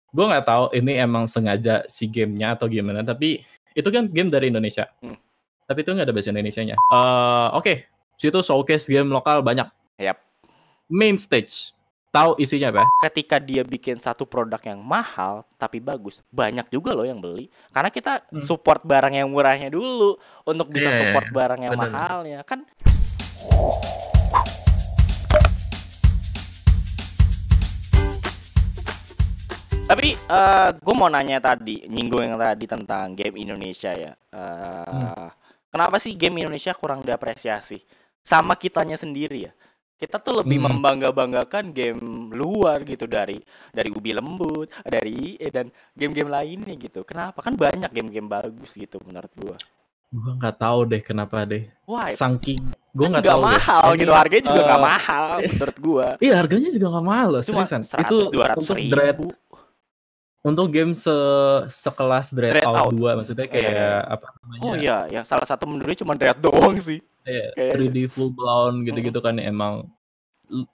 Gue nggak tahu ini emang sengaja si gamenya atau gimana, tapi itu kan game dari Indonesia. Tapi itu nggak ada bahasa Indonesianya. Oke. Situ showcase game lokal banyak. Yap. Main stage. Tahu isinya apa? Ketika dia bikin satu produk yang mahal tapi bagus, banyak juga loh yang beli. Karena kita support barang yang murahnya dulu untuk bisa support barang yang mahalnya kan. Tapi gue mau nanya tadi, nyinggung yang tadi tentang game Indonesia ya. Kenapa sih game Indonesia kurang diapresiasi? Sama kitanya sendiri ya. Kita tuh lebih membangga-banggakan game luar gitu dari Ubi Lembut, dari IE dan game-game lainnya gitu. Kenapa? Kan banyak game-game bagus gitu menurut gua. Gua nggak tahu deh kenapa deh. Why? Saking gua Kan nggak tahu mahal deh. gitu, harganya juga nggak mahal menurut gua. Iya, harganya juga nggak mahal loh. Cuma Seriusan. 100, Itu 200 untuk ribu. Untuk game sekelas Dread Out 2 maksudnya kayak apa namanya? Oh iya, yang salah satu menurutnya cuma Dread doang sih. Kayak 3D full blown gitu-gitu kan emang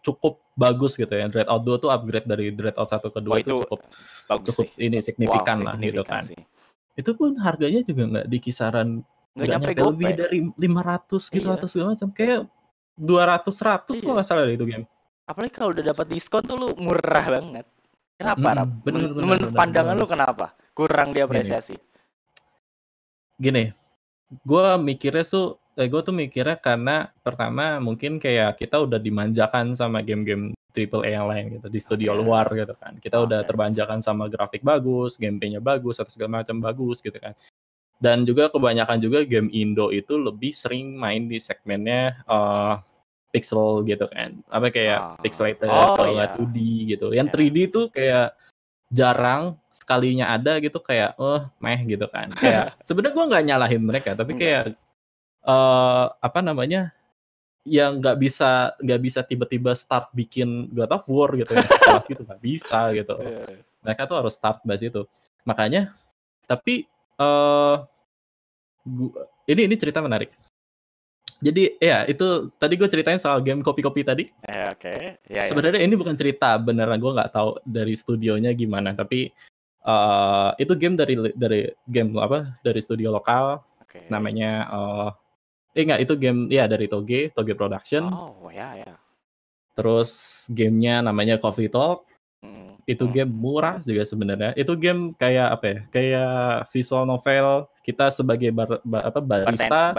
cukup bagus gitu ya. Dread Out 2 tuh upgrade dari Dread Out 1 ke 2 itu cukup bagus cukup sih. Ini signifikan lah gitu kan. Sih. Itu pun harganya juga nggak di kisaran nggak nyampe lebih dari 500 gitu atau segala macam. Kayak 200 kalau nggak salah itu game. Apalagi kalau udah dapat diskon tuh lu murah banget. Kenapa? Menurut pandangan lu kenapa kurang diapresiasi? Gini, gue tuh mikirnya karena pertama mungkin kayak kita udah dimanjakan sama game-game AAA yang lain gitu di studio luar gitu kan. Kita udah terbanjakan sama grafik bagus, gameplaynya bagus, atau segala macam bagus gitu kan. Dan juga kebanyakan juga game Indo itu lebih sering main di segmennya pixel gitu kan. Apa kayak pixelated atau 2D gitu. Yang 3D tuh kayak jarang, sekalinya ada gitu kayak meh gitu kan. Kayak sebenarnya gue nggak nyalahin mereka, tapi kayak apa namanya? Yang nggak bisa tiba-tiba start bikin God of War gitu yang sekelas gitu, nggak bisa gitu. Mereka tuh harus start dari situ. Makanya tapi ini cerita menarik. Jadi ya itu tadi gue ceritain soal game kopi-kopi tadi. Sebenarnya ini bukan cerita beneran, gue nggak tahu dari studionya gimana, tapi itu game dari game apa dari studio lokal namanya itu game ya dari Toge Production. Terus gamenya namanya Coffee Talk. Itu game murah juga sebenarnya. Itu game kayak apa ya? Kayak visual novel kita sebagai barista.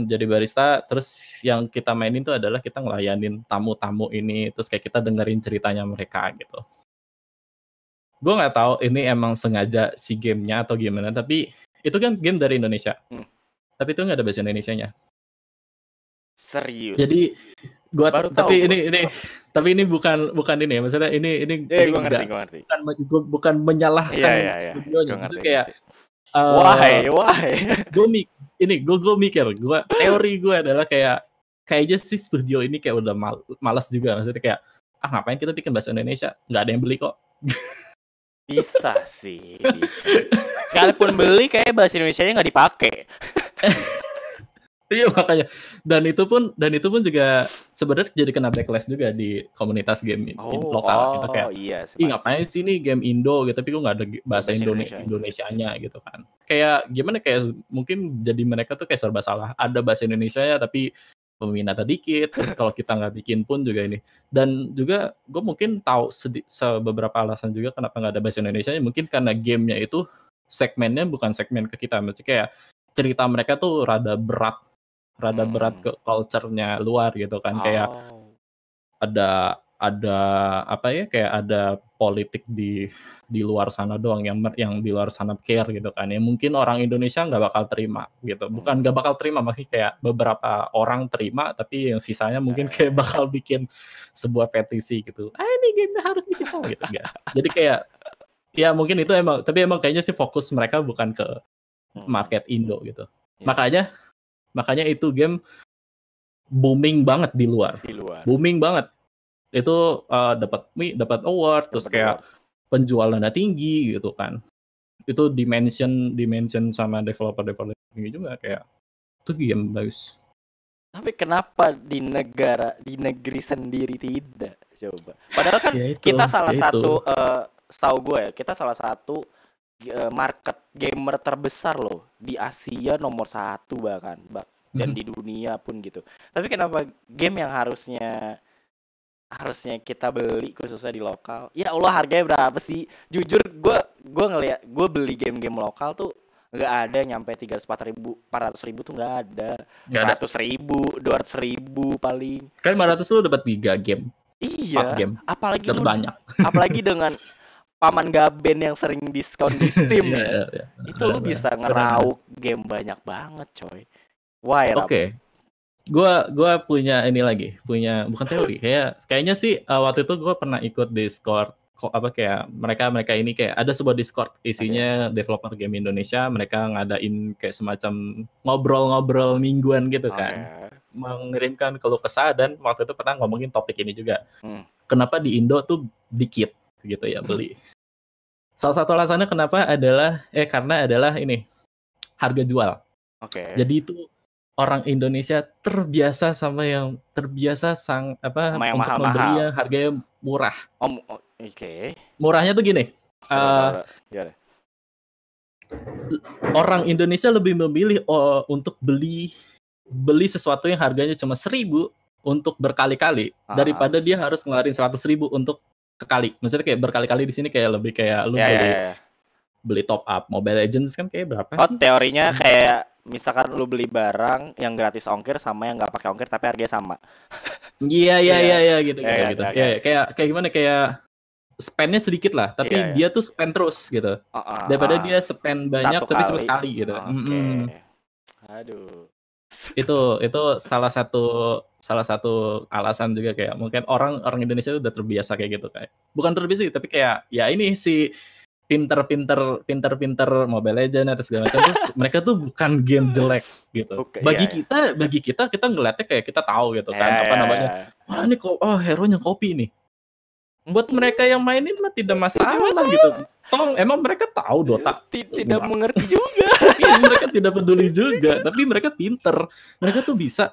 Jadi barista, terus yang kita mainin tuh adalah kita ngelayanin tamu-tamu ini, terus kayak kita dengerin ceritanya mereka gitu. Gue nggak tahu ini emang sengaja si gamenya atau gimana, tapi itu kan game dari Indonesia. Tapi itu nggak ada bahasa Indonesianya. Serius. Jadi ini bukan ini ya, maksudnya ini gue ngerti. Bukan menyalahkan studionya. Maksudnya kayak why? Teori gue adalah kayaknya sih studio ini kayak udah malas juga, maksudnya kayak ngapain kita bikin bahasa Indonesia, nggak ada yang beli kok. Bisa sih, bisa. Sekalipun beli kayak bahasa Indonesianya nggak dipakai. Iya makanya, dan itu pun juga sebenarnya jadi kena backlash juga di komunitas game lokal gitu kayak, ngapain sih ini game Indo gitu, tapi kok nggak ada bahasa Indonesianya gitu kan. Kayak gimana, kayak mungkin jadi mereka tuh kayak serba salah, ada bahasa Indonesianya tapi peminatnya dikit, terus kalau kita nggak bikin pun juga ini. Dan juga gue mungkin tahu beberapa alasan juga kenapa nggak ada bahasa Indonesianya, mungkin karena gamenya itu segmennya bukan segmen ke kita, maksudnya kayak cerita mereka tuh rada berat ke culture-nya luar gitu kan. Kayak ada apa ya, kayak ada politik di luar sana doang yang di luar sana care gitu kan. Ya mungkin orang Indonesia nggak bakal terima gitu. Bukan nggak bakal terima, maksudnya kayak beberapa orang terima, tapi yang sisanya mungkin kayak bakal bikin sebuah petisi gitu. Ini game harus dikecam gitu enggak. Jadi kayak ya mungkin itu emang kayaknya sih fokus mereka bukan ke market Indo gitu. Makanya itu game booming banget di luar. Booming banget. Itu dapat award, terus kayak penjualannya tinggi gitu kan. Itu dimension sama developer tinggi juga, kayak itu game bagus. Tapi kenapa di negeri sendiri tidak? Coba. Padahal kan kita salah satu setahu gue ya, kita salah satu market gamer terbesar loh di Asia, nomor 1 bahkan, dan di dunia pun gitu. Tapi kenapa game yang harusnya kita beli khususnya di lokal, ya Allah harganya berapa sih? Jujur gue ngeliat, gue beli game-game lokal tuh nggak ada nyampe 300-400 ribu tuh, nggak ada. 100 ribu, 200 ribu paling. Kan 500 lu dapat 3 game. Iya. 4 game. Apalagi terbanyak. Apalagi dengan Paman Gaben yang sering diskon di Steam ya. Itu lu bisa ngeraup game banyak banget, coy. Why? Oke. Gua punya ini lagi, bukan teori, kayaknya sih waktu itu gue pernah ikut Discord kayak mereka ini kayak ada sebuah Discord isinya developer game Indonesia, mereka ngadain kayak semacam ngobrol-ngobrol mingguan gitu kan, mengirimkan keluh kesah, dan waktu itu pernah ngomongin topik ini juga. Kenapa di Indo tuh dikit gitu ya beli. Salah satu alasannya kenapa karena ini harga jual. Jadi itu orang Indonesia terbiasa untuk membeli yang harganya murah. Murahnya tuh gini. Orang Indonesia lebih memilih untuk beli sesuatu yang harganya cuma 1.000 untuk berkali-kali daripada dia harus ngeluarin 100.000 untuk sekali. Maksudnya kayak berkali-kali di sini kayak lebih kayak lu beli top up Mobile Legends kan kayak berapa sih? Teorinya kayak misalkan lu beli barang yang gratis ongkir sama yang nggak pakai ongkir tapi harganya sama. Iya gitu. Kayak gimana, kayak spendnya sedikit lah, tapi dia tuh spend terus gitu. Daripada dia spend banyak tapi cuma sekali gitu. Aduh. Itu salah satu alasan juga, kayak mungkin orang Indonesia itu udah terbiasa kayak gitu, kayak bukan terbiasa tapi kayak ya ini si pinter Mobile Legends atau segala macam. Terus mereka tuh bukan game jelek gitu. Bagi kita ngeliatnya kayak kita tahu gitu kan namanya. Wah ini hero-nya kopi nih. Buat mereka yang mainin mah tidak masalah gitu. Emang mereka tahu Dota. Tidak mengerti juga. Mereka tidak peduli juga, tapi mereka pinter. Mereka tuh bisa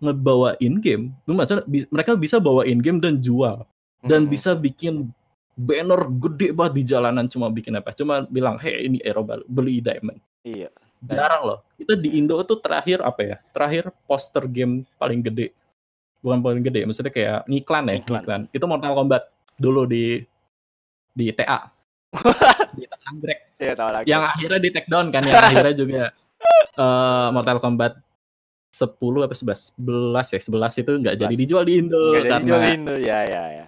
ngebawain game. Maksudnya mereka bisa bawain game dan jual. Dan bisa bikin banner gede banget di jalanan, cuma bikin apa? Cuma bilang, "Hey, ini Aero beli Diamond." Iya. Jarang loh. Kita di Indo tuh terakhir poster game paling gede. Bukan paling gede, maksudnya kayak ngiklan. Itu Mortal Kombat dulu di TA. Di Anggrek. Yang akhirnya di take down kan, yang akhirnya juga Mortal Kombat 10 apa 11 itu nggak jadi dijual di Indo ya.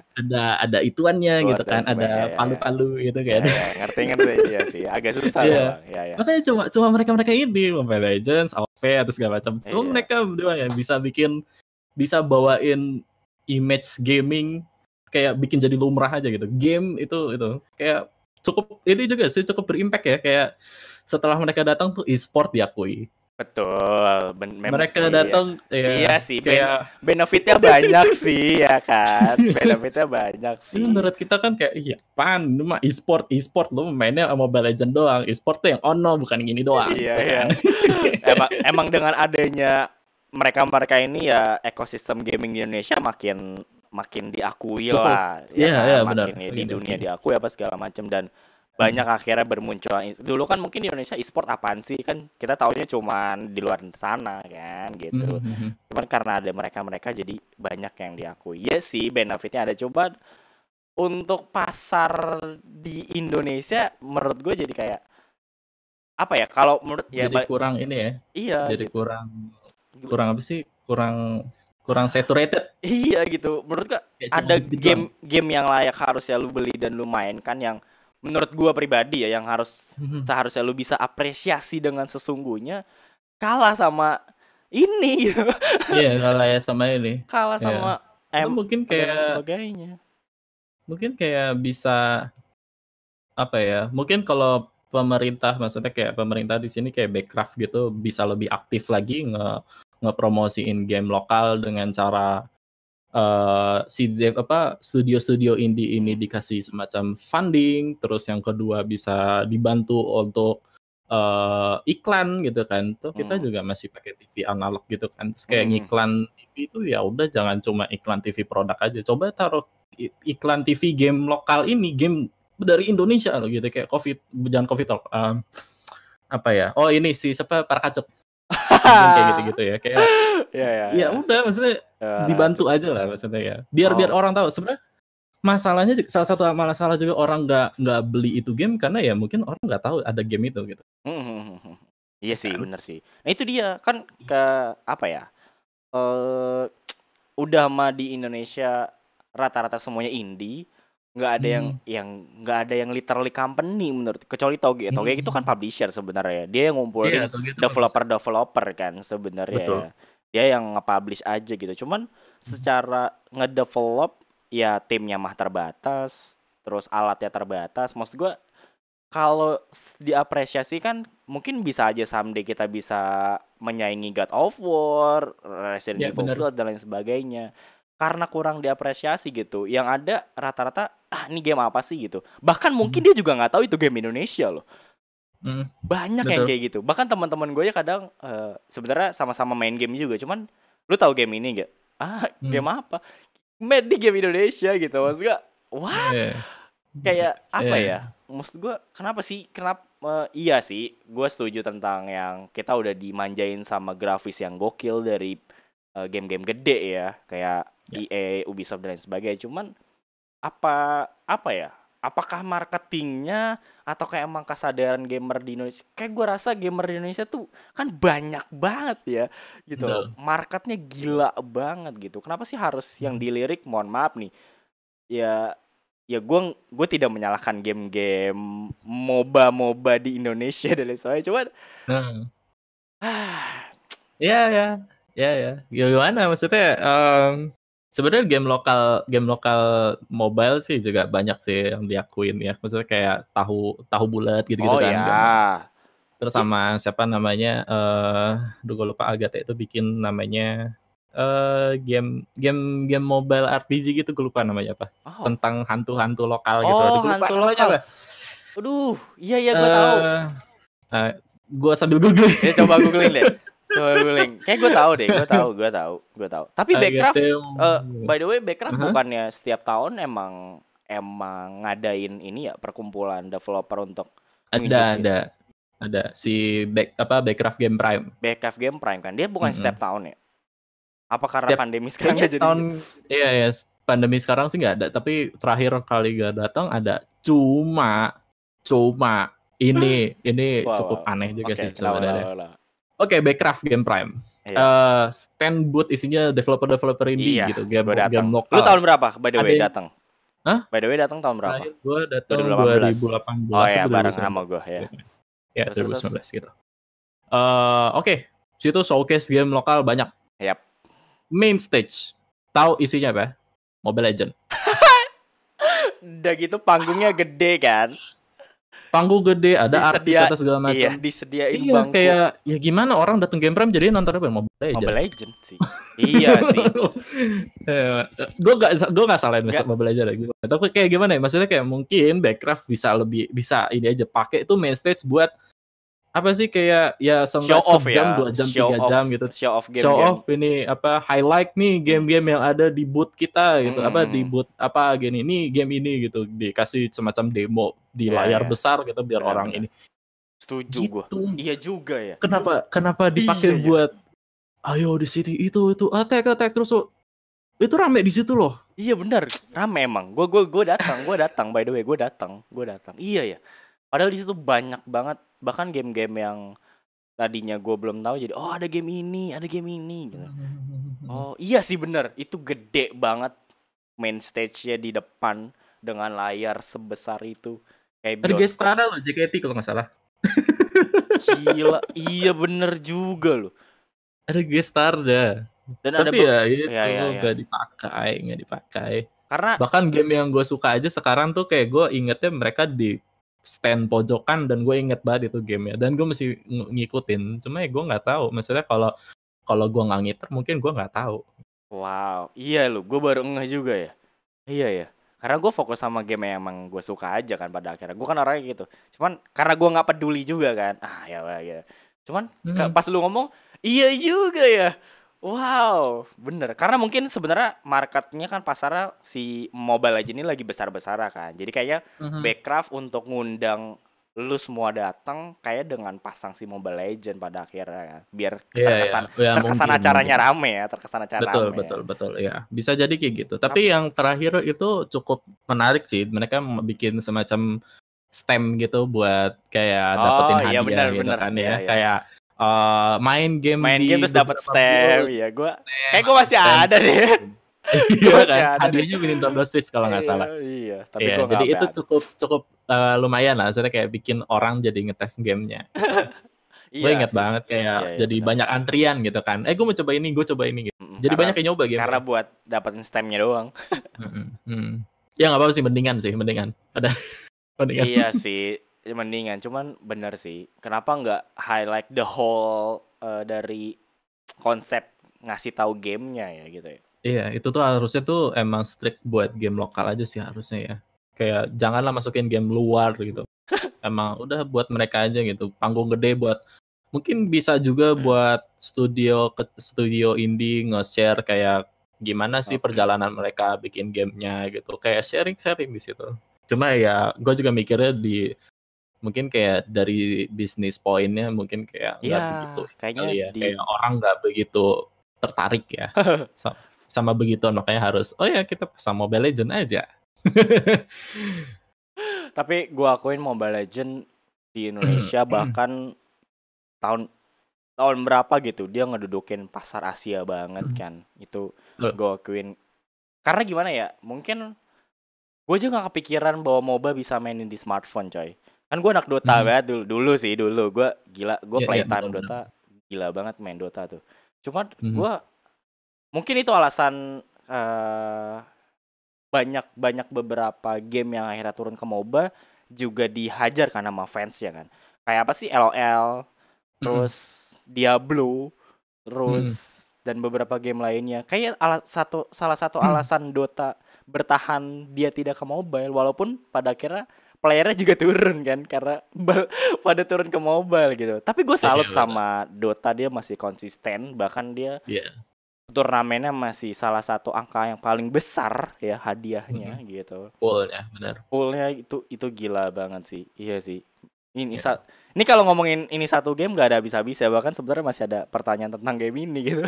Ada ituannya gitu kan, ada palu-palu gitu kan. Ngerti ya sih, agak susah ya. Makanya cuma mereka ini Mobile Legends, AoV atau segala macam. Cuma mereka berdua ya bisa bawain image gaming kayak bikin jadi lumrah aja gitu. Game itu kayak cukup berimpact ya, kayak setelah mereka datang tuh e-sport diakui. Betul, mereka datang iya sih, kayak benefitnya banyak sih ya kan, benefitnya banyak sih. Menurut kita kan kayak cuma e-sport lo mainnya Mobile Legends doang, e-sport tuh yang bukan yang ini doang. Iya. emang dengan adanya mereka ini ya, ekosistem gaming di Indonesia makin diakui lah, benar. Di dunia diakui apa segala macam, dan banyak akhirnya bermunculan. Dulu kan mungkin di Indonesia e-sport apaan sih, kan kita taunya cuman di luar sana kan gitu. Cuman karena ada mereka jadi banyak yang diakui. Ya sih, benefitnya ada. Coba untuk pasar di Indonesia menurut gue jadi kayak apa ya, kalau menurut jadi kurang ini ya. Iya. Jadi gitu. kurang apa sih? Kurang saturated. Iya gitu. Menurut gue ada game yang layak harusnya lu beli dan lu mainkan, yang menurut gua pribadi ya, yang seharusnya lu bisa apresiasi dengan sesungguhnya, kalah sama ini. Iya, kalah ya sama ini. Kalah sama mungkin kayak sebagainya. Mungkin kayak bisa apa ya? Mungkin kalau pemerintah, maksudnya kayak pemerintah di sini kayak Backcraft gitu bisa lebih aktif lagi ngepromosiin game lokal dengan cara studio indie ini dikasih semacam funding, terus yang kedua bisa dibantu untuk iklan gitu kan. Tuh kita juga masih pakai TV analog gitu kan. Terus kayak ngiklan TV itu ya udah jangan cuma iklan TV produk aja. Coba taruh iklan TV game lokal ini, game dari Indonesia loh gitu, kayak jangan Coffee Talk. Apa ya? Oh ini si siapa Parkacuk. Kayak gitu-gitu ya. Kayak ya udah maksudnya dibantu aja lah maksudnya ya. Biar orang tahu sebenarnya masalahnya salah satu masalah juga orang nggak beli itu game karena ya mungkin orang nggak tahu ada game itu gitu. Iya sih, bener sih. Nah itu dia kan ke apa ya? Udah mah di Indonesia rata-rata semuanya indie, nggak ada nggak ada yang literally company menurut, kecuali Toge. Toge itu kan publisher sebenarnya. Dia yang ngumpulin developer kan sebenarnya. Dia yang nge-publish aja gitu. Cuman secara ngedevelop ya timnya mah terbatas, terus alatnya terbatas. Maksud gue kalau diapresiasi kan mungkin bisa aja someday kita bisa menyaingi God of War, Resident Evil dan lain sebagainya. Karena kurang diapresiasi gitu. Yang ada rata-rata ini game apa sih gitu. Bahkan mungkin dia juga nggak tahu itu game Indonesia loh. Banyak yang kayak gitu. Bahkan teman-teman gue ya kadang sebenarnya sama-sama main game juga. Cuman lu tahu game ini gak? Game apa? Main di game Indonesia gitu. Maksud gue what? Kayak apa ya? Maksud gue kenapa sih? Iya sih, gue setuju tentang yang kita udah dimanjain sama grafis yang gokil dari game-game gede ya, kayak EA, Ubisoft dan lain sebagainya. Cuman apa ya? Apakah marketingnya atau kayak emang kesadaran gamer di Indonesia? Kayak gue rasa gamer di Indonesia tuh kan banyak banget ya, gitu. Marketnya gila banget gitu. Kenapa sih harus yang dilirik? Mohon maaf nih, ya gue tidak menyalahkan game-game MOBA di Indonesia dan lain sebagainya. Cuman ya gimana maksudnya? Sebenarnya game lokal mobile sih juga banyak sih yang diakuin ya. Maksudnya kayak tahu bulat gitu-gitu kan. Terus sama siapa namanya? Gue lupa, Agate itu bikin namanya game mobile RPG gitu, gue lupa namanya apa. Tentang hantu-hantu lokal gitu. Hantu lokal. Aduh, iya gue tahu. Gue sambil googling. Coba googling deh. Kayak gue tahu. Tapi Backcraft, by the way, Backcraft bukannya setiap tahun emang ngadain ini ya, perkumpulan developer untuk ada si Backcraft Game Prime. Backcraft Game Prime kan dia bukan setiap tahun ya? Apa karena pandemi sekarang nggak jadi? Iya, pandemi sekarang sih nggak ada. Tapi terakhir kali gak datang ada. Cuma ini cukup aneh juga sih sebenarnya. Oke, Backcraft Game Prime. Stand booth isinya developer indie gitu, game lokal. Lu tahun berapa by the way datang? By the way datang tahun berapa? Gue datang 2018. Oh ya, bareng sama gue ya. Ya, 2019 gitu. Oke, situ showcase game lokal banyak. Main stage. Tahu isinya apa? Mobile Legend. Udah gitu panggungnya gede kan? Panggung gede, ada artis atau segala macam. Iya, disediain bangku. Kayak ya gimana orang datang Game Prime jadi nonton apa? Mobile Legend. Mobile Legend sih. Iya sih. Gue nggak salahin Mobile Legend gitu. Tapi kayak gimana ya? Maksudnya kayak mungkin Backcraft bisa ini aja pakai itu main stage buat apa sih, kayak ya show off jam, 2 jam, 3 jam gitu. Show off ini apa highlight nih game-game yang ada di booth kita gitu. Apa di booth apa gini nih game ini gitu, dikasih semacam demo di layar besar gitu biar orang ini. Setuju gue. Iya juga ya. Kenapa dipakai buat ayo di sini itu attack terus itu rame di situ loh. Iya benar, rame emang. Gue datang by the way, gue datang. Iya ya. Padahal di situ banyak banget, bahkan game-game yang tadinya gue belum tahu jadi ada game ini gitu. Oh iya sih bener, itu gede banget main stage-nya di depan dengan layar sebesar itu. Kayak ada gestar loh, JKT kalau nggak salah. Gila, iya bener juga loh. Ada gestar dah. Dan tapi ya itu nggak dipakai. Karena bahkan game yang gue suka aja sekarang tuh kayak gue ingetnya mereka di stand pojokan dan gue inget banget itu gamenya dan gue masih ngikutin. Cuma ya gue nggak tahu. Maksudnya kalau gue nggak ngiter mungkin gue nggak tahu. Wow, iya lo, gue baru ngeh juga ya. Iya ya. Karena gue fokus sama game yang emang gue suka aja kan pada akhirnya. Gue kan orangnya gitu. Cuman karena gue nggak peduli juga kan. Ya. Cuman pas lu ngomong, iya juga ya. Wow, bener. Karena mungkin sebenarnya marketnya kan pasarnya si Mobile Legends ini lagi besar-besar kan. Jadi kayaknya Backcraft untuk ngundang lu semua datang kayak dengan pasang si Mobile Legend pada akhirnya kan. Biar terkesan terkesan mungkin, acaranya rame ya, terkesan acara betul rame. betul ya, bisa jadi kayak gitu. Tapi yang terakhir itu cukup menarik sih, mereka bikin semacam stem gitu buat kayak dapetin hadiah benar, gitu benar. kan ya, Iya. kayak main game terus dapat stem. Iya, kayak gue masih stem. ada deh. Iya kan, hadiahnya Nintendo Switch kalau nggak salah. Iya, tapi Iya, jadi itu cukup lumayan lah, maksudnya kayak bikin orang jadi ngetes gamenya. Gue Iya inget sih. banget kayak Iya, jadi bener. banyak antrian gitu kan. Gue mau coba ini, gue coba ini gitu. Jadi banyak yang nyoba game. Karena buat dapetin stemnya doang. Ya nggak apa-apa sih, mendingan. Mendingan. Iya sih, mendingan. Cuman bener sih. Kenapa nggak highlight the whole dari konsep ngasih tahu gamenya ya gitu ya? Iya, itu tuh harusnya tuh emang strict buat game lokal aja sih harusnya ya. Kayak janganlah masukin game luar gitu. Emang udah buat mereka aja gitu. Panggung gede buat, mungkin bisa juga buat studio indie nge-share kayak gimana sih perjalanan mereka bikin gamenya gitu. Kayak sharing di situ. Cuma ya gue juga mikirnya mungkin kayak dari bisnis poinnya mungkin kayak nggak begitu kayaknya kali ya. Kayak orang nggak begitu tertarik ya sama begitu, makanya harus ya kita pasang Mobile Legend aja. Tapi gue akuin Mobile Legend di Indonesia bahkan tahun berapa gitu dia ngedudukin pasar Asia banget kan. Itu gue akuin. Karena gimana ya, mungkin gue juga gak kepikiran bahwa MOBA bisa mainin di smartphone coy. Kan gue anak Dota banget dulu gue gila, gue playtime Dota gila banget main Dota tuh. Cuman gue mungkin itu alasan banyak beberapa game yang akhirnya turun ke MOBA juga dihajar kan sama fans ya kan. Kayak apa sih, LOL, terus Diablo, terus dan beberapa game lainnya. Kayak salah satu alasan Dota bertahan dia tidak ke mobile, walaupun pada akhirnya playernya juga turun kan karena pada turun ke mobile gitu. Tapi gue salut sama Dota, dia masih konsisten, bahkan dia turnamennya masih salah satu angka yang paling besar ya hadiahnya gitu. Poolnya benar. Poolnya itu gila banget sih. Iya sih. Ini kalau ngomongin ini satu game gak ada habis-habis ya, bahkan sebenarnya masih ada pertanyaan tentang game ini gitu.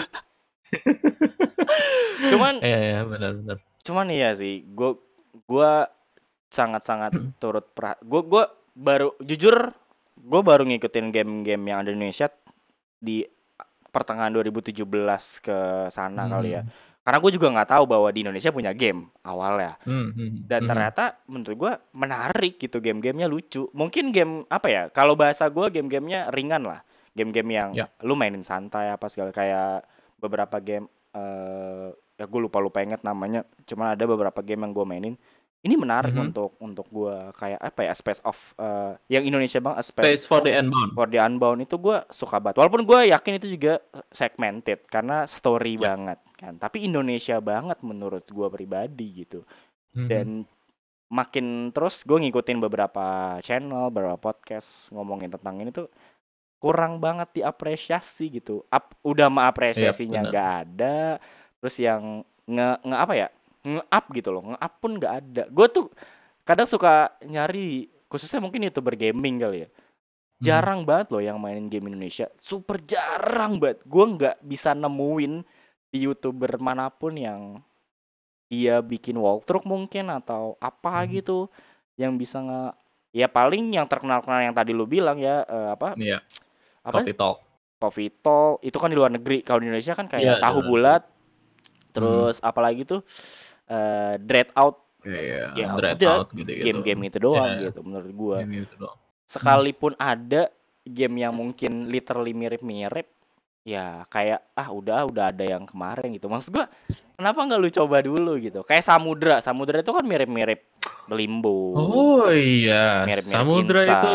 Cuman benar. Cuman iya sih, gue sangat-sangat turut gue baru ngikutin game-game yang ada di Indonesia di pertengahan 2017 ke sana kali ya. Karena gue juga nggak tahu bahwa di Indonesia punya game awalnya. Dan ternyata menurut gue menarik gitu, game-gamenya lucu. Mungkin game apa ya? Kalau bahasa gue game-gamenya ringan lah. Game-game yang lu mainin santai apa segala, kayak beberapa game ya gue lupa inget namanya. Cuman ada beberapa game yang gue mainin. Ini menarik untuk gue, kayak apa ya, Space of yang Indonesia bang, Space for the Unbound. For the Unbound itu gue suka banget. Walaupun gue yakin itu juga segmented karena story banget kan. Tapi Indonesia banget menurut gue pribadi gitu. Dan makin terus gue ngikutin beberapa channel, beberapa podcast ngomongin tentang ini tuh kurang banget diapresiasi gitu. Udah mah apresiasinya nggak ada. Terus yang apa ya, nge-up gitu loh, nge-up pun nggak ada. Gue tuh kadang suka nyari, khususnya mungkin YouTuber gaming kali ya, jarang banget loh yang mainin game Indonesia, super jarang banget. Gue nggak bisa nemuin di YouTuber manapun yang dia bikin walkthrough mungkin atau apa gitu yang bisa ya paling yang terkenal yang tadi lu bilang ya, apa Coffee Talk itu kan di luar negeri. Kalau di Indonesia kan kayak Tahu Bulat, terus apalagi tuh Dreadout, ya udah game-game itu doang gitu menurut gua. Sekalipun ada game yang mungkin literally mirip-mirip, ya kayak udah ada yang kemarin gitu. Maksud gua kenapa nggak lu coba dulu gitu? Kayak Samudra itu kan mirip-mirip Limbo. Oh iya, mirip-mirip Samudra Inside. Itu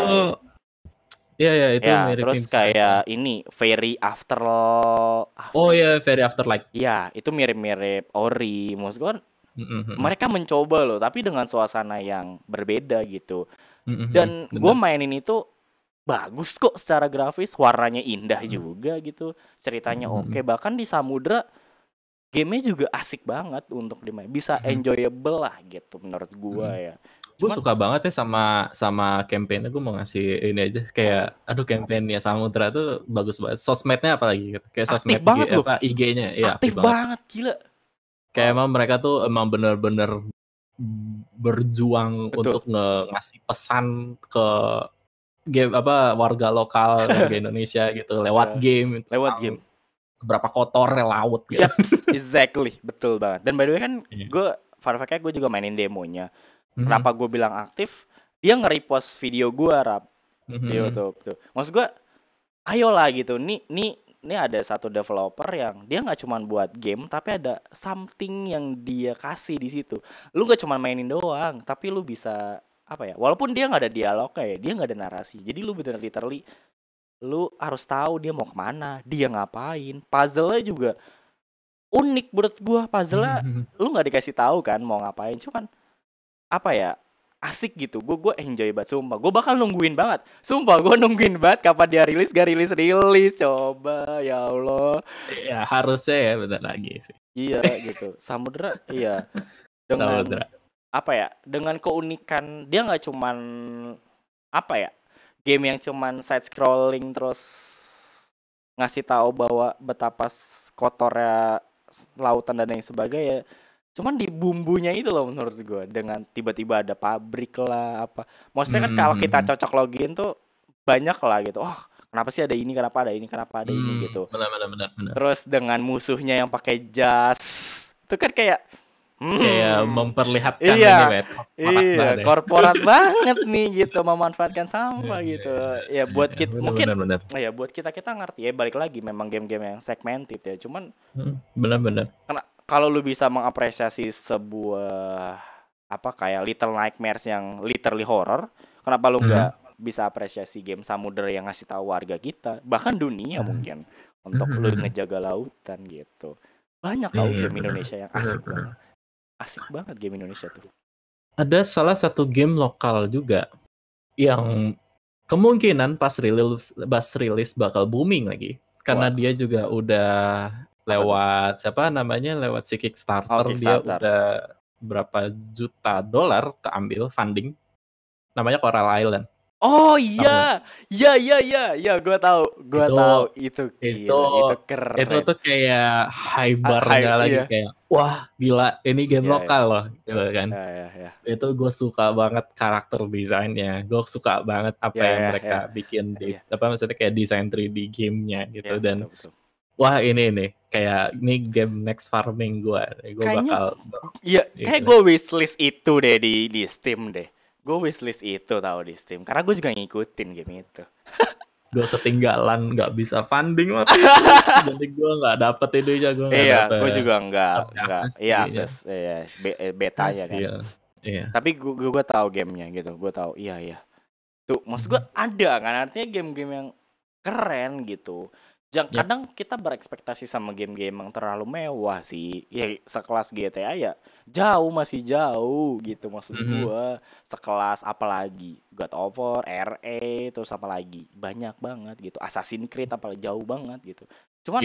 iya itu mirip terus Inside. Kayak ini Very After. Oh iya, Very Afterlife. Iya, itu mirip-mirip Ori. Maksud gua mereka mencoba loh, tapi dengan suasana yang berbeda gitu. Dan gue mainin itu bagus kok secara grafis, warnanya indah juga gitu, ceritanya oke. Bahkan di Samudra gamenya juga asik banget untuk dimain, bisa enjoyable lah gitu menurut gua ya. Gue suka banget ya sama campaign-nya. Gue mau ngasih ini aja kayak aduh campaign-nya Samudra tuh bagus banget. Sosmednya apalagi gitu. Kayak Aktif sosmed banget loh. IG-nya ya aktif banget gila. Kayak emang mereka tuh emang bener-bener berjuang Betul. untuk ngasih pesan ke game warga lokal warga Indonesia gitu lewat game. Berapa kotornya laut gitu. Yep, exactly, betul banget. Dan by the way kan gue fun fact-nya gue juga mainin demonya. Kenapa gue bilang aktif? Dia nge-repost video gue di YouTube tuh. Maksud gue, ayolah gitu. Nih ada satu developer yang dia nggak cuma buat game, tapi ada something yang dia kasih di situ. Lu nggak cuma mainin doang, tapi lu bisa apa ya? Walaupun dia nggak ada dialognya ya, dia nggak ada narasi. Jadi lu bener literally lu harus tahu dia mau kemana, dia ngapain. Puzzle-nya juga unik menurut gua. Puzzle-nya lu nggak dikasih tahu kan mau ngapain, cuman apa ya, asik gitu. Gue enjoy banget sumpah. Gue bakal nungguin banget. Sumpah gue nungguin banget kapan dia rilis, gak rilis. Coba ya Allah. Ya harusnya ya bentar lagi sih. Iya gitu. Samudra iya. Dengan Samudra. Apa ya? Dengan keunikan dia nggak cuman apa ya? Game yang cuman side scrolling terus ngasih tahu bahwa betapa kotornya lautan dan lain sebagainya. Cuman di bumbunya itu loh menurut gue, dengan tiba-tiba ada pabrik lah apa. Maksudnya kan kalau kita cocok login tuh banyak lah gitu. Oh, kenapa sih ada ini, kenapa ada ini, kenapa ada ini gitu. Benar. Terus dengan musuhnya yang pakai jas, itu kan kayak kayak memperlihatkan ini korporat banget nih gitu, memanfaatkan sampah gitu. Ya buat kita mungkin ya buat kita ngerti ya, balik lagi memang game-game yang segmented ya. Cuman benar. Kalau lu bisa mengapresiasi sebuah apa kayak Little Nightmares yang literally horror, kenapa lu nggak bisa apresiasi game Samudra yang ngasih tahu warga kita, bahkan dunia mungkin, untuk lu ngejaga lautan gitu. Banyak tau game Indonesia yang asik banget. Asik banget game Indonesia tuh. Ada salah satu game lokal juga yang kemungkinan pas rilis bakal booming lagi, karena dia juga udah lewat lewat si Kickstarter. Dia udah berapa juta dolar keambil funding, namanya Coral Island. Oh iya, ya gue tahu itu keren. Itu tuh kayak hypernya lagi kayak wah gila ini game lokal loh gitu kan. Itu gue suka banget karakter desainnya, gue suka banget apa yang mereka bikin di maksudnya kayak desain 3D gamenya gitu. Dan betul. Wah ini kayak ini game next farming gue bakal kayak gue wishlist itu deh di Steam deh. Gue wishlist itu tahu di Steam karena gue juga ngikutin game itu. Gue ketinggalan nggak bisa funding waktu itu, jadi gue nggak dapet idenya. Gue juga nggak akses beta ya kan. Tapi gue tahu gamenya gitu, gue tahu iya tuh maksud gue ada kan, artinya game-game yang keren gitu. Kadang kita berekspektasi sama game-game yang terlalu mewah sih. Ya sekelas GTA ya masih jauh gitu maksud gua. Sekelas apalagi God of War, RE, terus apa lagi? Banyak banget gitu. Assassin's Creed apalagi jauh banget gitu. Cuman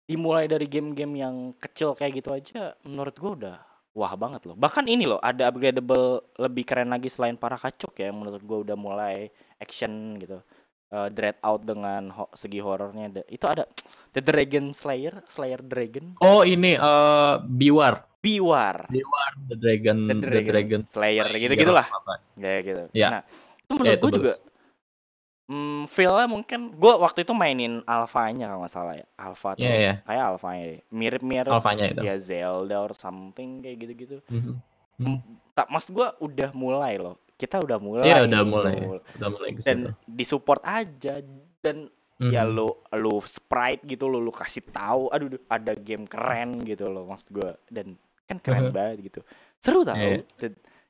dimulai dari game-game yang kecil kayak gitu aja menurut gua udah wah banget loh. Bahkan ini loh ada upgradable lebih keren lagi selain para kacuk ya, menurut gua udah mulai action gitu. Dread Out dengan segi horornya itu ada The Dragon Slayer Dragon. Oh ini Biwar The Dragon Slayer gitu-gitulah kayak gitu. Nah itu menurut gue juga feel-nya mungkin gue waktu itu mainin alpha-nya kalau nggak salah ya, alpha tuh kayak alpha-nya mirip ya Zelda or something kayak gitu-gitu. Maksud gue udah mulai loh. Kita udah mulai. Iya, udah mulai ke situ. Dan disupport aja dan ya lu sprite gitu lu kasih tahu aduh ada game keren gitu loh maksud gue, dan kan keren banget gitu. Seru tau.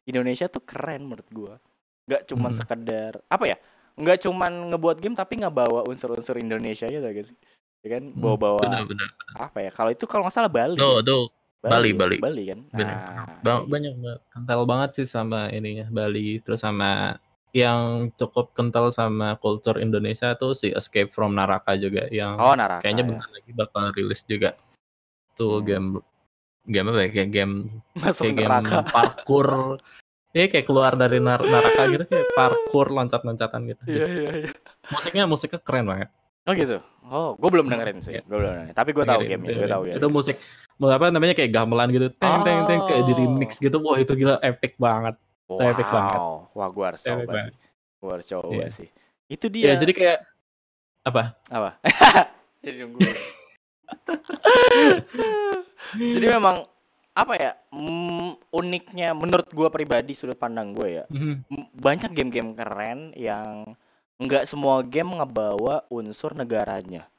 Indonesia tuh keren menurut gue. Enggak cuman sekedar apa ya? Enggak cuman ngebuat game tapi bawa unsur-unsur Indonesianya tuh guys. Ya kan bawa bener. Apa ya? Kalau itu kalau enggak salah Bali. Bali kan. Banyak kental banget sih sama ininya Bali, terus sama yang cukup kental sama culture Indonesia tuh si Escape from Naraka juga yang Naraka, kayaknya bentar lagi bakal rilis juga. Tuh game apa ya, kayak game masuk kayak neraka. game parkour. Kayak keluar dari neraka gitu, kayak parkour loncat-loncatan gitu. Iya. Musiknya keren banget. Oh gitu. Oh, gue belum dengerin sih. Gue belum dengerin. Tapi gue tahu gamenya. Gue tahu ya. Itu musik apa namanya kayak gamelan gitu, teng kayak di remix gitu. Wah itu gila, epic banget. Epic banget. Wah, gue harus coba sih. Gue harus coba sih. Itu Ya dia. jadi kayak apa? Jadi nunggu. Jadi memang apa ya, uniknya menurut gue pribadi, sudut pandang gue ya, banyak game-game keren yang nggak semua game ngebawa unsur negaranya.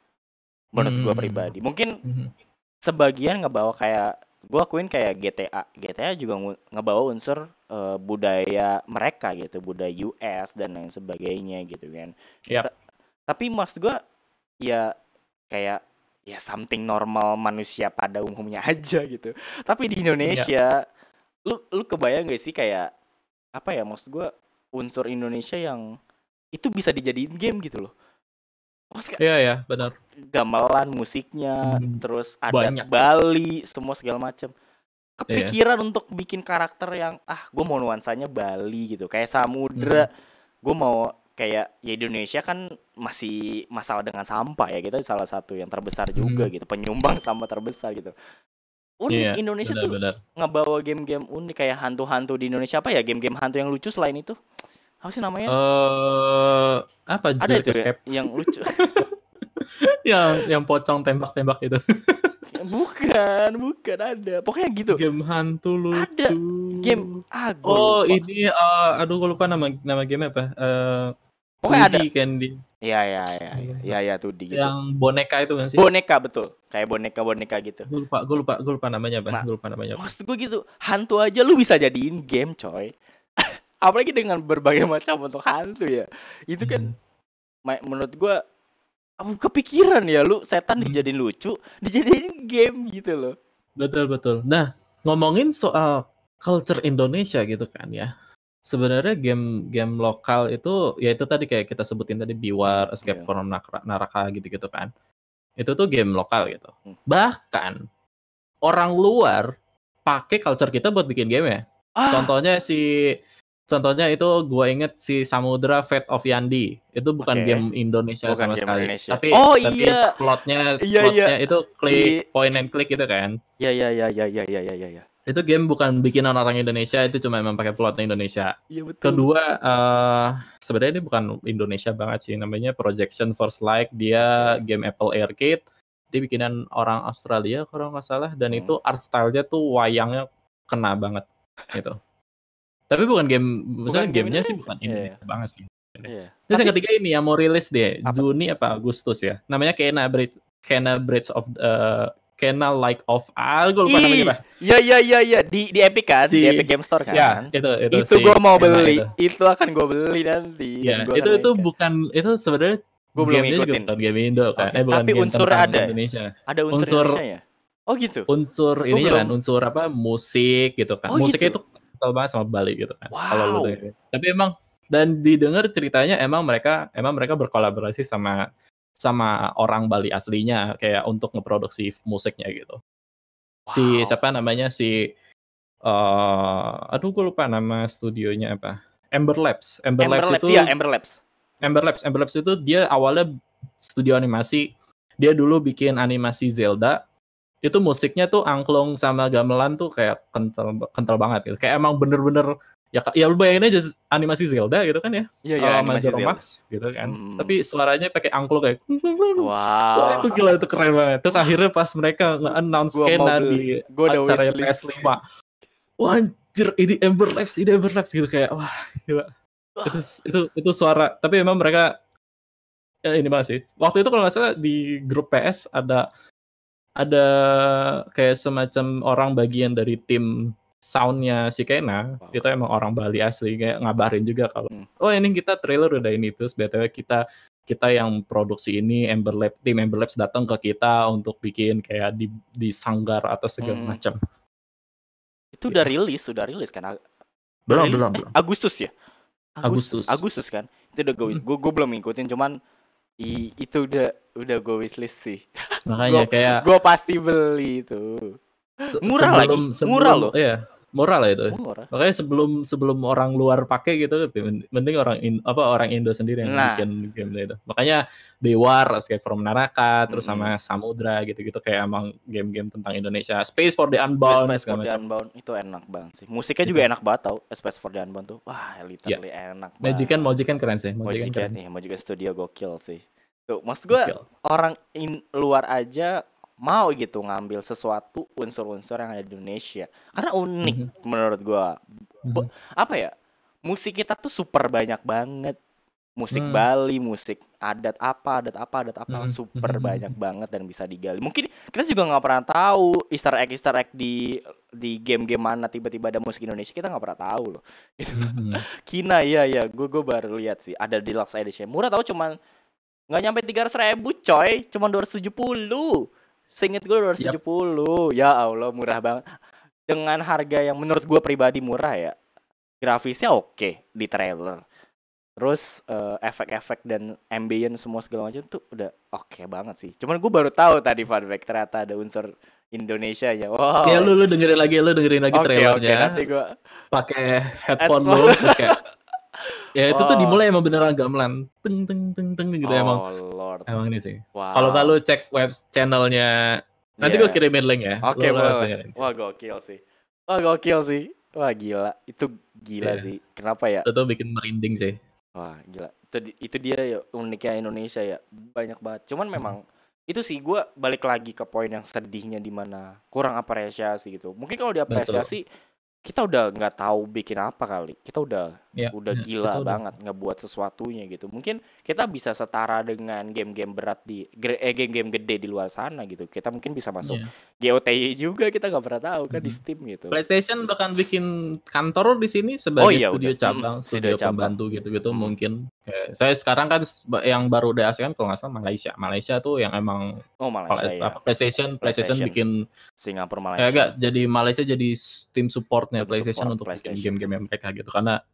Menurut gue pribadi, mungkin sebagian ngebawa, kayak gue akuin kayak GTA juga ngebawa unsur budaya mereka gitu, budaya US dan lain sebagainya gitu kan. Tapi maksud gue ya kayak ya something normal manusia pada umumnya aja gitu. Tapi di Indonesia, lu kebayang gak sih kayak apa ya, maksud gue unsur Indonesia yang itu bisa dijadiin game gitu loh. Iya benar. Gamelan, musiknya, terus ada banyak. Bali, semua segala macam. Kepikiran untuk bikin karakter yang gue mau nuansanya Bali gitu, kayak samudra. Gue mau kayak ya Indonesia kan masih masalah dengan sampah ya, kita salah satu yang terbesar juga gitu, penyumbang sampah terbesar gitu. Unik Indonesia tuh ngebawa game-game unik kayak hantu-hantu di Indonesia. Apa ya game-game hantu yang lucu selain itu? Apa sih namanya? Apa ada itu ya, yang lucu. yang pocong tembak-tembak itu. Bukan ada. Pokoknya gitu. Game hantu lucu. Ada game. Lupa. Ini aduh gue lupa nama game apa. Pokoknya ada. Candy. Iya tuh di gitu. Yang boneka itu kan sih? Boneka, betul. Kayak boneka gitu. Gue lupa namanya apa. Gue lupa namanya apa. Maksud gue gitu, hantu aja lu bisa jadiin game, coy. Apalagi dengan berbagai macam bentuk hantu ya. Itu kan menurut gue kepikiran ya, lu setan dijadiin lucu, dijadiin game gitu loh. Betul. Nah, ngomongin soal culture Indonesia gitu kan ya. Sebenarnya game lokal itu ya itu tadi kayak kita sebutin tadi, Biwar, Escape from Naraka gitu kan. Itu tuh game lokal gitu. Bahkan orang luar pakai culture kita buat bikin game ya. Contohnya itu gue inget si Samudra Fate of Yandi. Itu bukan game Indonesia sama sekali. Indonesia. Tapi plotnya itu point and click gitu kan. Iya. Itu game bukan bikinan orang Indonesia, itu cuma emang pakai plotnya Indonesia. Iya, betul. Kedua, sebenarnya ini bukan Indonesia banget sih, namanya Projection First Light. Dia game Apple Arcade. Dia bikinan orang Australia kalau nggak salah, dan itu art style-nya tuh wayangnya kena banget gitu. Tapi bukan game, misalnya gamenya sih bukan Indonesia banget sih. Terus yang ketiga ini yang mau rilis deh, Juni apa Agustus ya. Namanya Kena Bridge of Kena Like of gue lupa namanya apa. Iya di Epic kan, di Epic Game Store kan. Ya, itu gue mau beli. Itu akan gue beli nanti. Ya, itu bukan, itu sebenarnya gue belum ngikutin. Bukan game Indo kan. Tapi unsur ada. Indonesia. Ada unsur Indonesia ya? Oh gitu. Unsur ini kan, unsur apa, musik gitu kan. Musiknya itu banget sama Bali gitu kan. Wow. Tapi emang, dan didengar ceritanya emang mereka berkolaborasi sama orang Bali aslinya kayak untuk ngeproduksi musiknya gitu. Si siapa namanya, si gue lupa nama studionya apa. Ember Labs itu dia awalnya studio animasi. Dia dulu bikin animasi Zelda. Itu musiknya tuh angklung sama gamelan tuh kayak kental banget gitu. Kayak emang bener-bener ya lu bayangin aja animasi Zelda gitu kan ya. Iya, Majora's Mask gitu kan. Tapi suaranya pakai angklung kayak wah, itu gila, itu keren banget. Terus akhirnya pas mereka nge-announce Kena di acara PS5. Wah, anjir, ini Ember Labs gitu kayak wah, gila. Itu suara, tapi memang mereka ini banget sih. Waktu itu kalau nggak salah di grup PS ada kayak semacam orang bagian dari tim soundnya si Kena. Itu emang orang Bali asli, kayak ngabarin juga kalau ini kita trailer udah ini, terus BTW kita yang produksi ini tim Ember Labs datang ke kita untuk bikin kayak di sanggar atau segala macam. Itu udah rilis kan? Belum. Agustus ya? Agustus kan. Itu udah gue belum ngikutin, cuman itu udah gue wishlist sih. Makanya kayak gue pasti beli itu. Murah murah loh. Iya, murah lah itu. Murah. Makanya sebelum orang luar pakai gitu, mending orang Indo sendiri yang bikin game itu. Makanya Bewar, Escape from Naraka, terus sama Samudra gitu-gitu, kayak emang game-game tentang Indonesia. Space for the Unbound. Space for the Unbound itu enak banget sih. Musiknya juga enak banget tau. Space for the Unbound tuh. Wah, literally enak banget. Mojikan keren sih. Mojikan Studio gokil sih. Tuh, maksud gue orang luar aja mau gitu ngambil sesuatu unsur-unsur yang ada di Indonesia karena unik menurut gua. Apa ya, musik kita tuh super banyak banget, musik Bali, musik adat apa super banyak banget dan bisa digali. Mungkin kita juga nggak pernah tahu Easter egg di game-game mana tiba-tiba ada musik Indonesia, kita nggak pernah tahu loh gitu. Kina ya gue baru lihat sih ada deluxe edition murah, tahu cuman nggak nyampe 300.000 coy, cuma 270. Seinget gue 270. Ya Allah, murah banget. Dengan harga yang menurut gue pribadi murah ya. Grafisnya oke di trailer. Terus efek-efek dan ambient semua segala macam tuh udah oke banget sih. Cuman gue baru tahu tadi fun fact ternyata ada unsur Indonesia ya. Wow. Ya lu dengerin lagi trailernya. Oke, nanti gue pakai headphone lu terus kayak ya itu tuh dimulai emang beneran gamelan teng gitu emang. Lord. Emang ini sih. Wow. Kalau lu cek web channelnya nanti gue kirimin link ya. Oke, boleh. Wah, gokil sih. Wah, gila. Itu gila sih. Kenapa ya? Itu tuh bikin merinding sih. Wah, gila. Itu dia ya uniknya Indonesia ya. Banyak banget. Cuman memang itu sih gue balik lagi ke poin yang sedihnya di mana kurang apresiasi gitu. Mungkin kalau diapresiasi kita udah nggak tahu bikin apa kali. Kita udah gila banget ngebuat sesuatunya gitu. Mungkin kita bisa setara dengan game-game berat game-game gede di luar sana gitu. Kita mungkin bisa masuk GOTY juga, kita nggak pernah tahu kan di Steam gitu. PlayStation bahkan bikin kantor di sini sebagai studio cabang, studio pembantu gitu-gitu mungkin. Kayak saya sekarang kan yang baru DAC kan kalau nggak salah Malaysia tuh yang emang PlayStation bikin Singapura Malaysia. Jadi Malaysia jadi tim supportnya PlayStation untuk bikin game-game mereka gitu, karena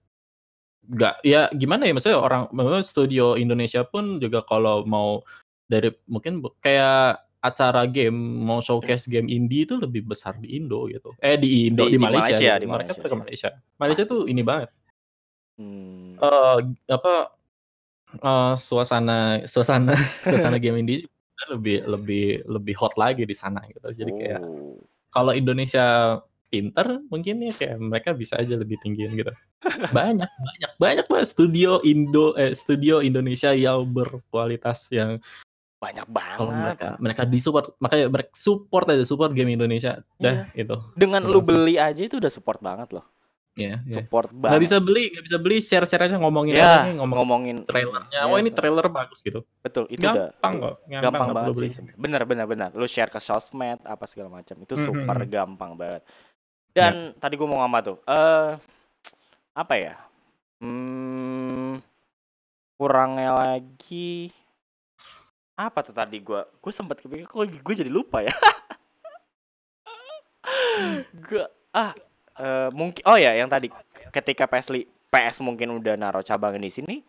gimana ya, maksudnya studio Indonesia pun juga kalau mau dari mungkin kayak acara game mau showcase game indie itu lebih besar di Indo gitu. Di Malaysia. Mereka ke Malaysia. Malaysia tuh ini banget. Suasana game indie lebih hot lagi di sana gitu. Jadi kayak kalau Indonesia pinter mungkin ya kayak mereka bisa aja lebih tinggiin gitu. Banyak banget studio Indonesia yang berkualitas yang banyak banget. Kalau mereka disupport, makanya mereka support game Indonesia. Itu. Dengan lu beli aja itu udah support banget loh. Support banget. Nggak bisa beli share aja ngomongin trailernya. Ini trailer bagus gitu. Betul, itu gampang banget sih. Bener. Lu share ke sosmed apa segala macam itu super gampang banget. Dan tadi gue mau ngomong tuh, apa ya? Kurangnya lagi apa tuh tadi gue sempat kepikir kok gue jadi lupa ya. Mungkin yang tadi ketika PS mungkin udah naruh cabang di sini,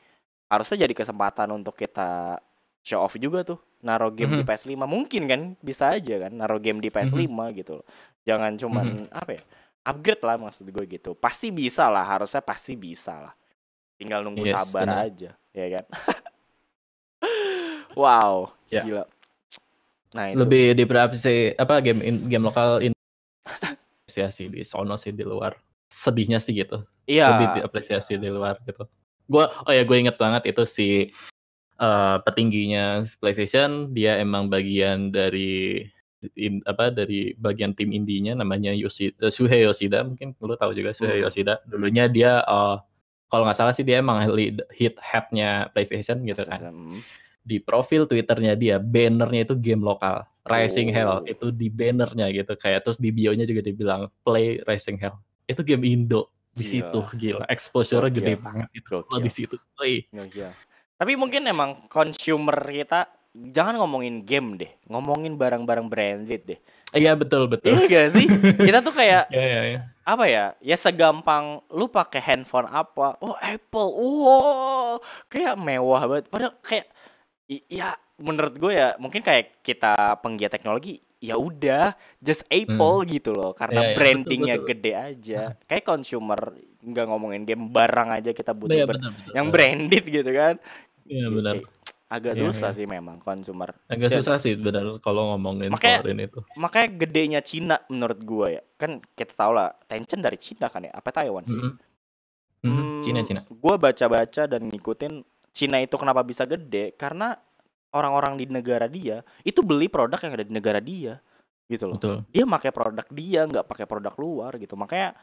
harusnya jadi kesempatan untuk kita show off juga tuh, naruh game di PS5 mungkin kan, bisa aja kan naruh game di PS5 gitu loh. Jangan cuman upgrade lah, maksud gue gitu. Pasti bisa lah, harusnya pasti bisa lah. Tinggal nunggu sabar aja, ya kan. Wow, gila. Nah, itu lebih diapresiasi game lokal apresiasi di sono sih, di luar sedihnya sih gitu. Lebih diapresiasi di luar gitu. Gue inget banget itu si petingginya PlayStation, dia emang bagian dari bagian tim indinya, namanya Shuhei Yoshida, mungkin lu tahu juga Shuhei Yoshida. Dulunya dia kalau nggak salah sih dia emang headnya PlayStation gitu kan. Di profil Twitternya dia, bannernya itu game lokal, Rising Hell, itu di bannernya gitu, kayak terus di bio-nya juga dibilang play Rising Hell. Itu game Indo di situ, gila, exposure-nya gede banget itu di situ. Tapi mungkin emang consumer kita jangan ngomongin game deh, ngomongin barang-barang branded deh. Iya betul. Iya gak sih? Kita tuh kayak Iya. apa ya? Ya segampang lu pakai handphone apa? Oh Apple, wow, kayak mewah banget. Padahal kayak ya menurut gue ya mungkin kayak kita penggiat teknologi ya udah just Apple gitu loh, karena brandingnya betul. Gede aja. Kayak consumer nggak ngomongin game, barang aja kita butuh betul. Yang branded gitu kan. Iya benar. Agak susah sih memang consumer. Agak susah sih benar kalau ngomongin soal ini tuh. Makanya gedenya Cina menurut gua ya. Kan kita tahu lah Tencent dari Cina kan ya, apa Taiwan sih? Cina. Gua baca-baca dan ngikutin Cina itu kenapa bisa gede, karena orang-orang di negara dia itu beli produk yang ada di negara dia gitu loh. Betul. Dia pakai produk dia, nggak pakai produk luar gitu. Makanya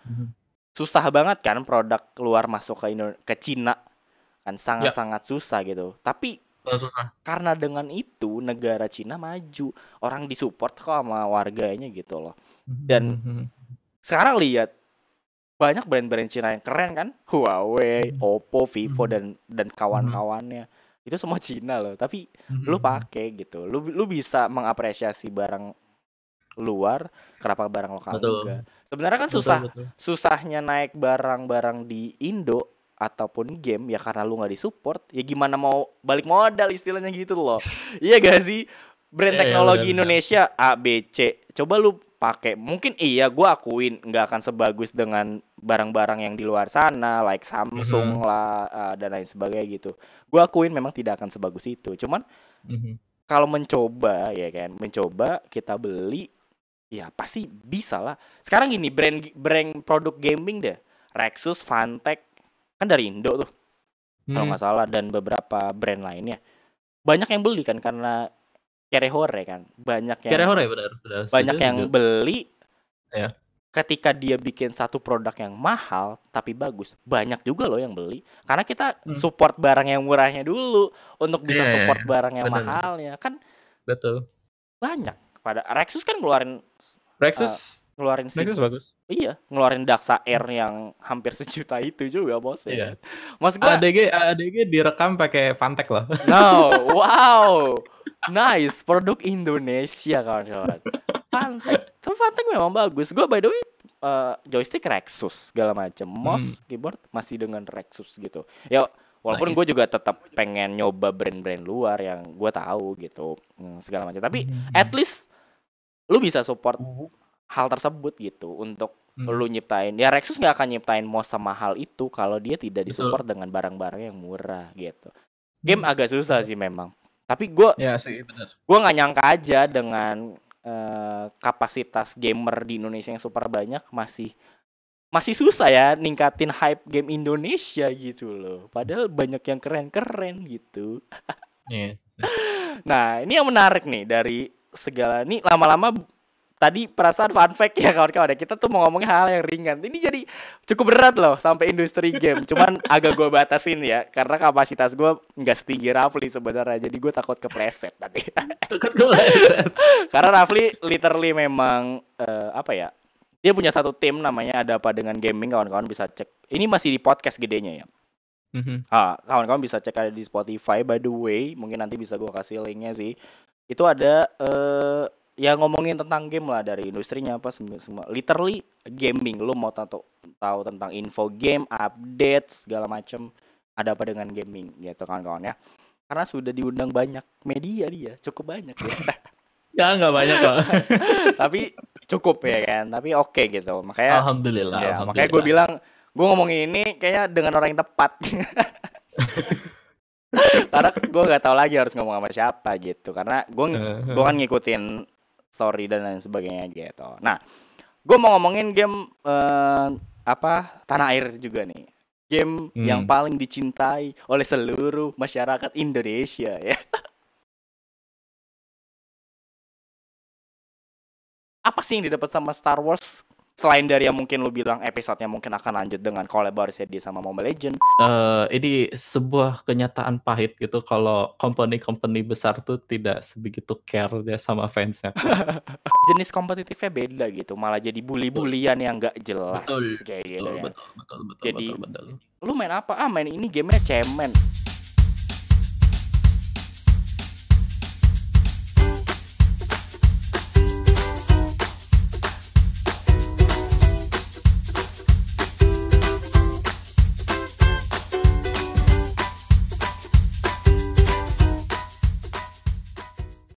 susah banget kan produk luar masuk ke Cina kan, sangat-sangat susah gitu. Tapi susah. Karena dengan itu negara Cina maju, orang disupport kok sama warganya gitu loh. Dan sekarang lihat banyak brand-brand Cina yang keren kan, Huawei, Oppo, Vivo dan kawan-kawannya. Itu semua Cina loh, tapi lu pakai gitu. Lu bisa mengapresiasi barang luar, kenapa barang lokal enggak. Sebenarnya kan susahnya naik barang-barang di Indo ataupun game ya karena lu nggak disupport, ya gimana mau balik modal istilahnya gitu loh. Iya gak sih? Brand teknologi Indonesia A, B, C, coba lu pakai, mungkin iya gue akuin nggak akan sebagus dengan barang-barang yang di luar sana like Samsung lah dan lain sebagainya gitu. Gue akuin memang tidak akan sebagus itu. Cuman kalau mencoba ya kan, mencoba kita beli ya pasti bisa lah. Sekarang gini, brand produk gaming deh, Rexus, Fantech kan dari Indo tuh kalau nggak salah, dan beberapa brand lainnya banyak yang beli kan karena Kerehore kan, banyak yang beli ya. Ketika dia bikin satu produk yang mahal tapi bagus, banyak juga loh yang beli karena kita support barang yang murahnya dulu untuk bisa support barang yang mahalnya kan. Betul. Banyak pada Rexus kan ngeluarin Rexus bagus. Iya, ngeluarin Daxa Air yang hampir sejuta itu juga bos ya. Iya. Maksud gua ADG direkam pakai Fantech loh. No, wow. Nice, produk Indonesia kawan-kawan. Fantech memang bagus. Gua by the way joystick Rexus segala macam. Mouse, keyboard masih dengan Rexus gitu. Ya walaupun gue juga tetap pengen nyoba brand-brand luar yang gue tahu gitu, segala macam. Tapi at least lu bisa support hal tersebut gitu untuk lu nyiptain. Ya Rexus nggak akan nyiptain mouse semahal itu kalau dia tidak disupport dengan barang-barang yang murah gitu. Game agak susah sih memang. Tapi gue nggak nyangka aja dengan kapasitas gamer di Indonesia yang super banyak masih susah ya ningkatin hype game Indonesia gitu loh. Padahal banyak yang keren-keren gitu. Nah ini yang menarik nih dari segala ini, lama-lama tadi perasaan fun fact ya kawan-kawan ya, kita tuh mau ngomongin hal yang ringan. Ini jadi cukup berat loh sampai industri game. Cuman agak gue batasin ya karena kapasitas gue nggak setinggi Rafli sebenarnya. Jadi gue takut kepleset tadi. Karena Rafli literally memang apa ya? Dia punya satu tim namanya Ada Apa Dengan Gaming, kawan-kawan bisa cek. Ini masih di podcast gedenya ya. Kawan-kawan bisa cek, ada di Spotify by the way. Mungkin nanti bisa gue kasih linknya sih. Itu ada ya ngomongin tentang game lah, dari industrinya apa semua. Literally gaming. Lu mau tahu tentang info game, update segala macem, Ada Apa Dengan Gaming gitu kawan-kawan ya. Karena sudah diundang banyak media dia, cukup banyak ya. Ya nggak banyak kok. Tapi cukup ya kan. Tapi oke gitu. Makanya alhamdulillah. Ya, makanya gue bilang gue ngomongin ini kayaknya dengan orang yang tepat. Karena gue nggak tahu lagi harus ngomong sama siapa gitu. Karena gue kan ngikutin story dan lain sebagainya gitu. Nah, gue mau ngomongin game Tanah Air juga nih. Game yang paling dicintai oleh seluruh masyarakat Indonesia ya. Apa sih yang didapat sama Star Wars selain dari yang mungkin lu bilang episodenya mungkin akan lanjut dengan kolaborasi dia sama Mobile Legends? Ini sebuah kenyataan pahit gitu kalau company besar tuh tidak sebegitu care dia sama fansnya. Jenis kompetitifnya beda gitu, malah jadi bully-bulian yang nggak jelas kayak gitu ya. Betul. Jadi lu main apa? Main ini gamenya cemen.